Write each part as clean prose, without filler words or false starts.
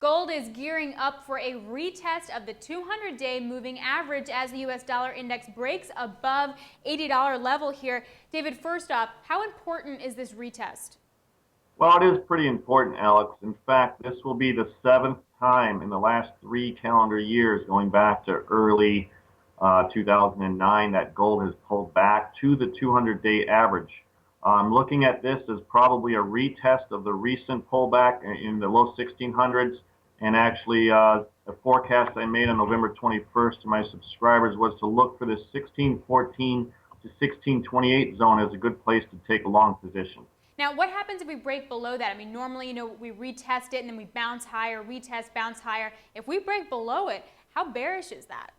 Gold is gearing up for a retest of the 200-day moving average as the U.S. dollar index breaks above $80 level here. David, first off, how important is this retest? Well, it is pretty important, Alex. In fact, this will be the seventh time in the last 3 calendar years, going back to early 2009, that gold has pulled back to the 200-day average. I'm looking at this as probably a retest of the recent pullback in the low 1600s. And actually, a forecast I made on November 21st to my subscribers was to look for this 1614 to 1628 zone as a good place to take a long position. Now, what happens if we break below that? I mean, normally, we retest it and then we bounce higher, retest, bounce higher. If we break below it, how bearish is that?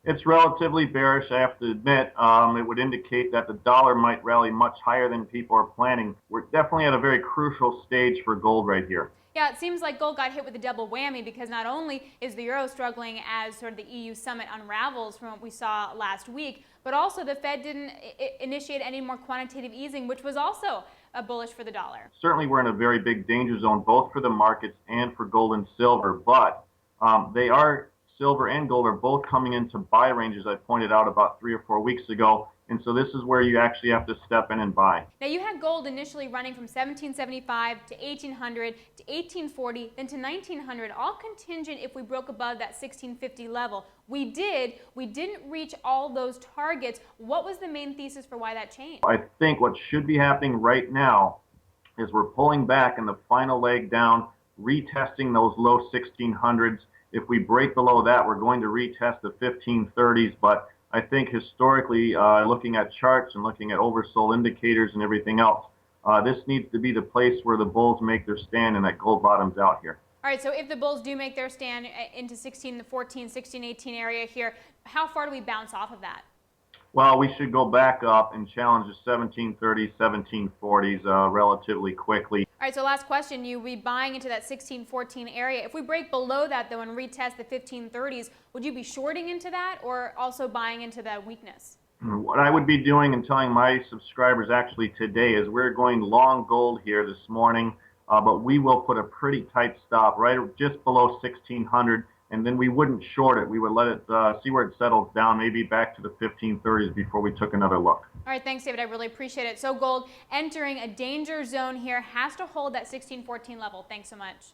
It's relatively bearish, I have to admit. It would indicate that the dollar might rally much higher than people are planning. We're definitely at a very crucial stage for gold right here. Yeah, it seems like gold got hit with a double whammy because not only is the euro struggling as sort of the EU summit unravels from what we saw last week, but also the Fed didn't initiate any more quantitative easing, which was also bullish for the dollar. Certainly we're in a very big danger zone, both for the markets and for gold and silver, but silver and gold are both coming into buy ranges I pointed out about 3 or 4 weeks ago. And so this is where you actually have to step in and buy. Now, you had gold initially running from 1775 to 1800 to 1840, then to 1900, all contingent if we broke above that 1650 level. We did. We didn't reach all those targets. What was the main thesis for why that changed? I think what should be happening right now is we're pulling back in the final leg down, retesting those low 1600s. If we break below that, we're going to retest the 1530s, but I think historically, looking at charts and looking at oversold indicators and everything else, this needs to be the place where the bulls make their stand and that gold bottoms out here. All right, so if the bulls do make their stand into 1614, 1618 area here, how far do we bounce off of that? Well, we should go back up and challenge the 1730s, 1740s relatively quickly. All right, so last question, you'll be buying into that 1614 area. If we break below that, though, and retest the 1530s, would you be shorting into that or also buying into that weakness? What I would be doing and telling my subscribers actually today is we're going long gold here this morning, but we will put a pretty tight stop right just below 1600. And then we wouldn't short it. We would let it see where it settles down, maybe back to the 1530s before we took another look. All right, thanks, David. I really appreciate it. So gold entering a danger zone here, has to hold that 1614 level. Thanks so much.